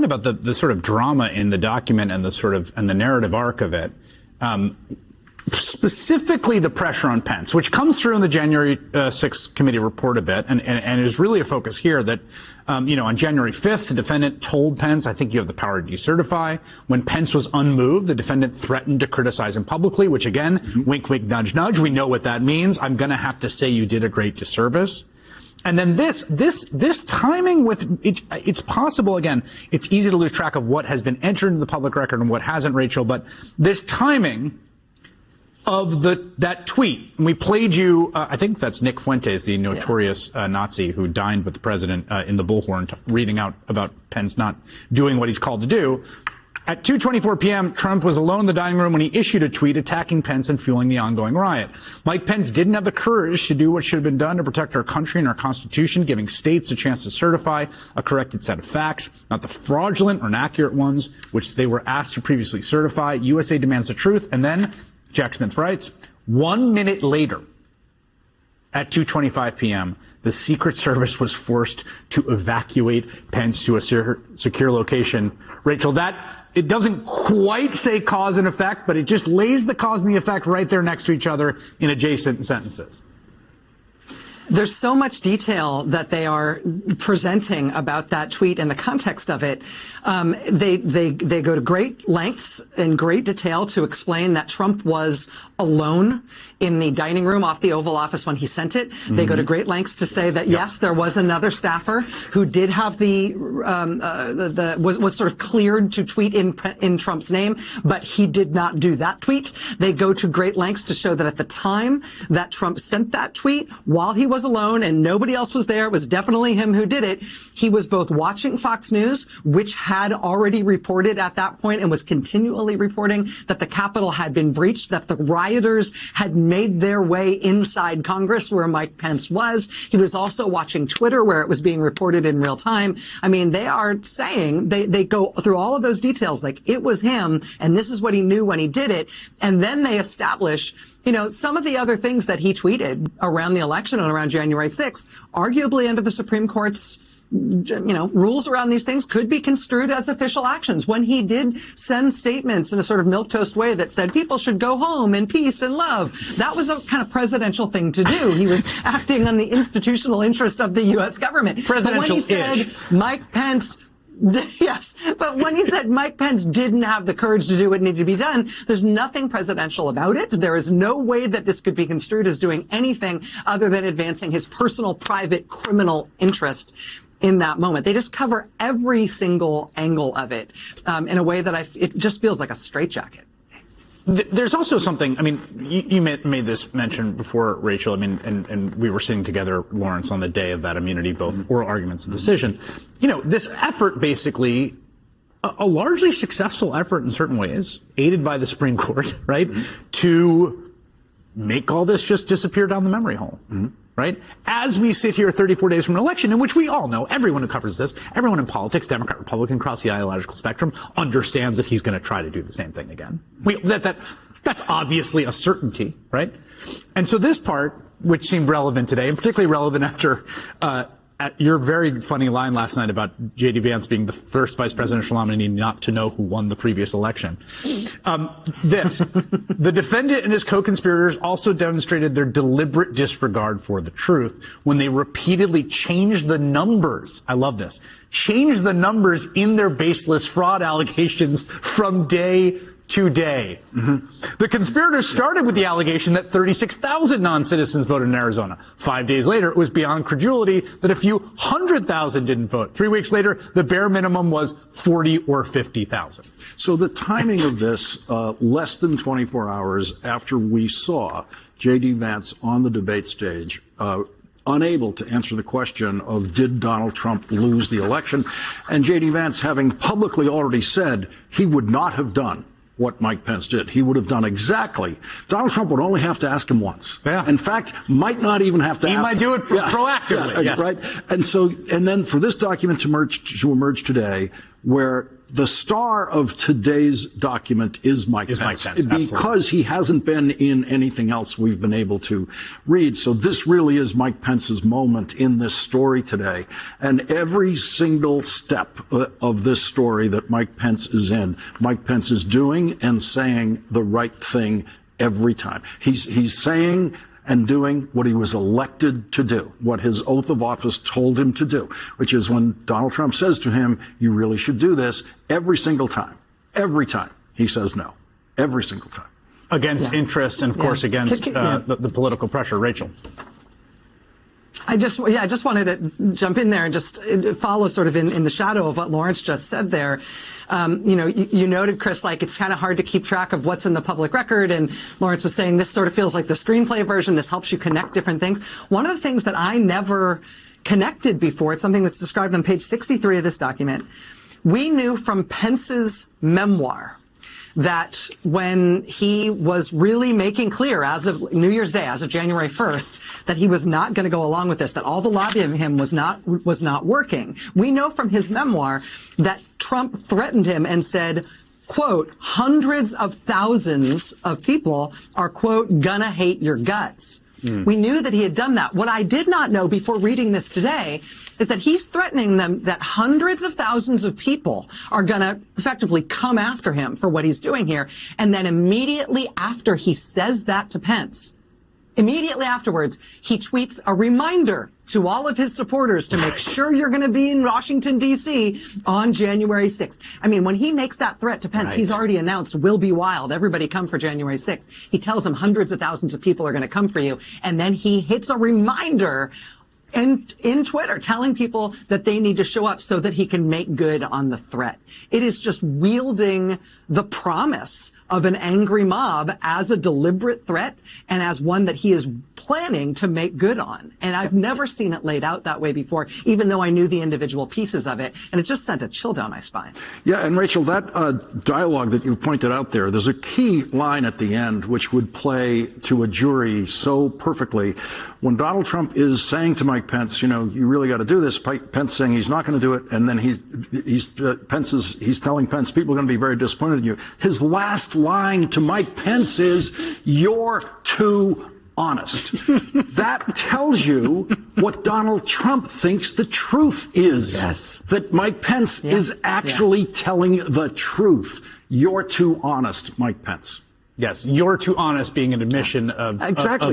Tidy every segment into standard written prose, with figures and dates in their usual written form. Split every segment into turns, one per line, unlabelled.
point about the sort of drama in the document and the narrative arc of it. Specifically the pressure on Pence, which comes through in the January 6th committee report a bit, and is really a focus here that, on January 5th, the defendant told Pence, I think you have the power to decertify. When Pence was unmoved, the defendant threatened to criticize him publicly, which again, wink, wink, nudge, nudge. We know what that means. I'm going to have to say you did a great disservice. And then this timing with it's possible, again, it's easy to lose track of what has been entered into the public record and what hasn't, Rachel, but this timing of that tweet, and we played you, I think that's Nick Fuentes, the notorious Nazi who dined with the president in the Bullhorn, reading out about Pence not doing what he's called to do. At 2:24 p.m., Trump was alone in the dining room when he issued a tweet attacking Pence and fueling the ongoing riot. Mike Pence didn't have the courage to do what should have been done to protect our country and our Constitution, giving states a chance to certify a corrected set of facts, not the fraudulent or inaccurate ones, which they were asked to previously certify. USA demands the truth. And then, Jack Smith writes, 1 minute later, at 2:25 p.m., the Secret Service was forced to evacuate Pence to a secure location. Rachel, it doesn't quite say cause and effect, but it just lays the cause and the effect right there next to each other in adjacent sentences.
There's so much detail that they are presenting about that tweet and the context of it. They go to great lengths in great detail to explain that Trump was alone in the dining room off the Oval Office when he sent it. They go to great lengths to say that yes, there was another staffer who did have was sort of cleared to tweet in Trump's name, but he did not do that tweet. They go to great lengths to show that at the time that Trump sent that tweet, while he was alone and nobody else was there, it was definitely him who did it. He was both watching Fox News, which had already reported at that point and was continually reporting that the Capitol had been breached, that the rioters had made their way inside Congress where Mike Pence was. He was also watching Twitter where it was being reported in real time. I mean, they are saying, they go through all of those details like it was him and this is what he knew when he did it. And then they establish, some of the other things that he tweeted around the election and around January 6th, arguably under the Supreme Court's rules around these things could be construed as official actions. When he did send statements in a sort of milquetoast way that said people should go home in peace and love, that was a kind of presidential thing to do. He was acting on the institutional interest of the U.S. government.
Presidential-ish.
But when he said Mike Pence, yes, but when he said Mike Pence didn't have the courage to do what needed to be done, there's nothing presidential about it. There is no way that this could be construed as doing anything other than advancing his personal, private, criminal interest in that moment. They just cover every single angle of it in a way that it just feels like a straitjacket.
There's also something, I mean, you made this mention before, Rachel, I mean, and we were sitting together, Lawrence, on the day of that immunity, both oral arguments and decision. This effort basically, a largely successful effort in certain ways, aided by the Supreme Court, right, to make all this just disappear down the memory hole. Right? As we sit here 34 days from an election in which we all know, everyone who covers this, everyone in politics, Democrat, Republican, across the ideological spectrum, understands that he's going to try to do the same thing again. That's obviously a certainty, right? And so this part, which seemed relevant today, and particularly relevant after at your very funny line last night about J.D. Vance being the first vice presidential nominee not to know who won the previous election. The defendant and his co-conspirators also demonstrated their deliberate disregard for the truth when they repeatedly changed the numbers. I love this. Changed the numbers in their baseless fraud allegations from day to day. The conspirators started with the allegation that 36,000 non-citizens voted in Arizona. 5 days later, it was beyond credulity that a few 100,000 didn't vote. 3 weeks later, the bare minimum was 40 or 50,000.
So the timing of this, less than 24 hours after we saw J.D. Vance on the debate stage, unable to answer the question of did Donald Trump lose the election, and J.D. Vance having publicly already said he would not have done what Mike Pence did. He would have done exactly. Donald Trump would only have to ask him once.
Yeah.
In fact, might not even have to ask him.
He might do it proactively.
Yeah,
yes.
Right. And then for this document to emerge today, where the star of today's document is Mike Pence, because he hasn't been in anything else we've been able to read. So this really is Mike Pence's moment in this story today. And every single step of this story that Mike Pence is in, Mike Pence is doing and saying the right thing every time. He's saying and doing what he was elected to do, what his oath of office told him to do, which is when Donald Trump says to him, you really should do this, every single time, he says no, every single time.
Against interest and, of course, against the political pressure. Rachel.
I just wanted to jump in there and just follow sort of in the shadow of what Lawrence just said there. You noted, Chris, like it's kind of hard to keep track of what's in the public record. And Lawrence was saying this sort of feels like the screenplay version. This helps you connect different things. One of the things that I never connected before, it's something that's described on page 63 of this document. We knew from Pence's memoir that when he was really making clear as of New Year's Day, as of January 1st, that he was not going to go along with this, that all the lobbying of him was not working. We know from his memoir that Trump threatened him and said, quote, hundreds of thousands of people are, quote, gonna hate your guts. We knew that he had done that. What I did not know before reading this today is that he's threatening them that hundreds of thousands of people are going to effectively come after him for what he's doing here. And then immediately after he says that to Pence, immediately afterwards, he tweets a reminder to all of his supporters to make sure you're going to be in Washington, D.C. on January 6th. I mean, when he makes that threat to Pence, he's already announced, we'll be wild. Everybody come for January 6th. He tells him hundreds of thousands of people are going to come for you. And then he hits a reminder in Twitter telling people that they need to show up so that he can make good on the threat. It is just wielding the promise of an angry mob as a deliberate threat and as one that he is planning to make good on. And I've never seen it laid out that way before, even though I knew the individual pieces of it. And it just sent a chill down my spine.
Yeah, and Rachel, that dialogue that you pointed out there's a key line at the end which would play to a jury so perfectly. When Donald Trump is saying to Mike Pence, you really got to do this, Pence saying he's not going to do it, and then he's telling Pence, people are going to be very disappointed in you. His last line to Mike Pence is, you're too honest. That tells you what Donald Trump thinks the truth is.
Yes.
That Mike Pence is actually telling the truth. You're too honest, Mike Pence.
Yes, you're too honest being an admission of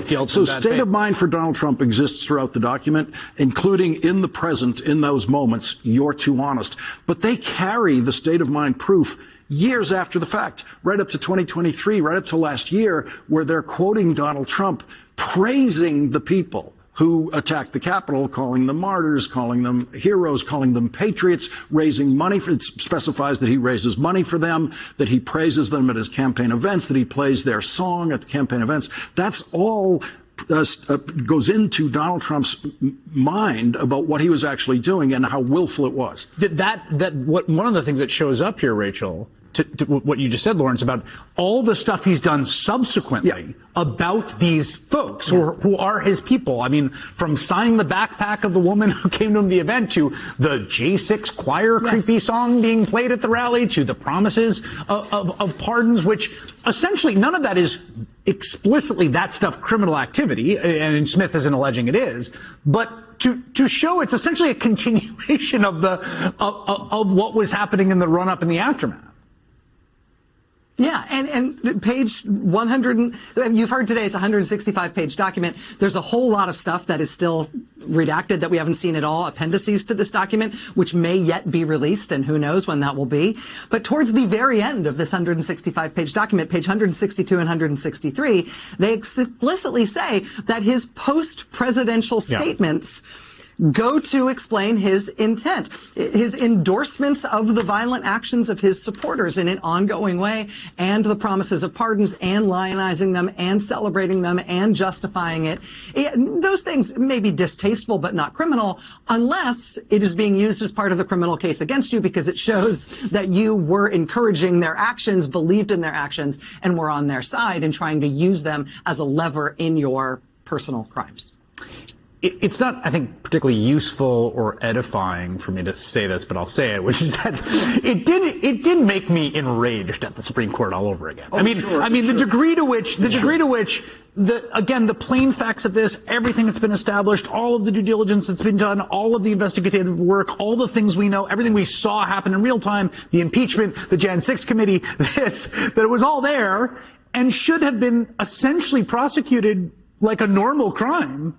guilt.
So state of mind for Donald Trump exists throughout the document, including in the present, in those moments, you're too honest. But they carry the state of mind proof years after the fact, right up to 2023, right up to last year, where they're quoting Donald Trump, praising the people who attacked the Capitol, calling them martyrs, calling them heroes, calling them patriots, raising money for, it specifies that he raises money for them, that he praises them at his campaign events, that he plays their song at the campaign events. That's all goes into Donald Trump's mind about what he was actually doing and how willful it was.
One of the things that shows up here, Rachel, to what you just said, Lawrence, about all the stuff he's done subsequently about these folks who are his people. I mean, from signing the backpack of the woman who came to the event, to the J6 choir creepy song being played at the rally, to the promises of pardons, which essentially none of that is explicitly that stuff criminal activity, and Smith isn't alleging it is, but to show it's essentially a continuation of of what was happening in the run-up and the aftermath.
Yeah, and page 100, you've heard today it's a 165-page document. There's a whole lot of stuff that is still redacted that we haven't seen at all, appendices to this document, which may yet be released, and who knows when that will be. But towards the very end of this 165-page document, page 162 and 163, they explicitly say that his post-presidential statements go to explain his intent, his endorsements of the violent actions of his supporters in an ongoing way, and the promises of pardons, and lionizing them, and celebrating them, and justifying it. Those things may be distasteful but not criminal, unless it is being used as part of the criminal case against you, because it shows that you were encouraging their actions, believed in their actions, and were on their side and trying to use them as a lever in your personal crimes.
it's not, I think, particularly useful or edifying for me to say this, but I'll say it, which is that it did make me enraged at the Supreme Court all over again.
Oh,
the degree to which the plain facts of this, everything that's been established, all of the due diligence that's been done, all of the investigative work, all the things we know, everything we saw happen in real time, the impeachment, the Jan 6 committee, that it was all there and should have been essentially prosecuted like a normal crime,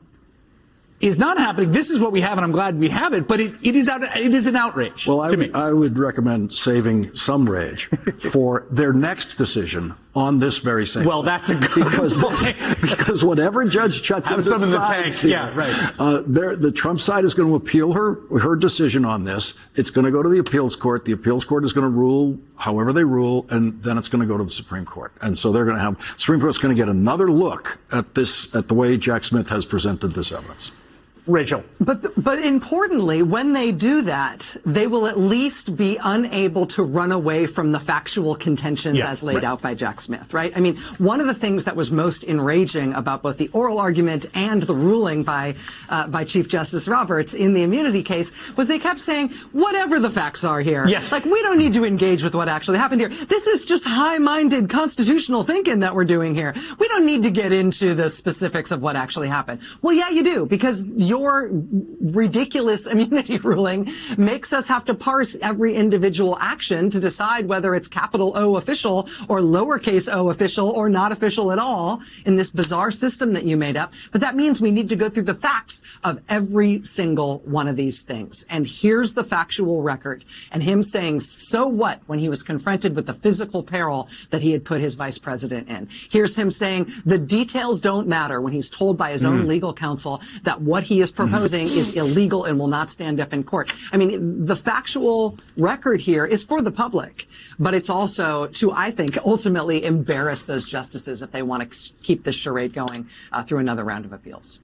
is not happening. This is what we have, and I'm glad we have it, but it is an outrage to me.
I would recommend saving some rage for their next decision on this very same.
Well, that's a good point.
Because whatever Judge Chutkan
have some in the
decides
tank.
here,
Yeah, right.
The Trump side is going to appeal her decision on this. It's going to go to the appeals court. The appeals court is going to rule however they rule, and then it's going to go to the Supreme Court. And so they're going to have Supreme Court's going to get another look at this, at the way Jack Smith has presented this evidence.
Rachel.
But importantly, when they do that, they will at least be unable to run away from the factual contentions as laid out by Jack Smith, right? I mean, one of the things that was most enraging about both the oral argument and the ruling by Chief Justice Roberts in the immunity case was they kept saying, whatever the facts are here, like, we don't need to engage with what actually happened here. This is just high-minded constitutional thinking that we're doing here. We don't need to get into the specifics of what actually happened. Well, yeah, you do, because your ridiculous immunity ruling makes us have to parse every individual action to decide whether it's capital O official or lowercase o official or not official at all in this bizarre system that you made up. But that means we need to go through the facts of every single one of these things. And here's the factual record. And him saying, so what, when he was confronted with the physical peril that he had put his vice president in. Here's him saying the details don't matter when he's told by his own legal counsel that what he is proposing is illegal and will not stand up in court. I mean, the factual record here is for the public, but it's also to, I think, ultimately embarrass those justices if they want to keep this charade going through another round of appeals.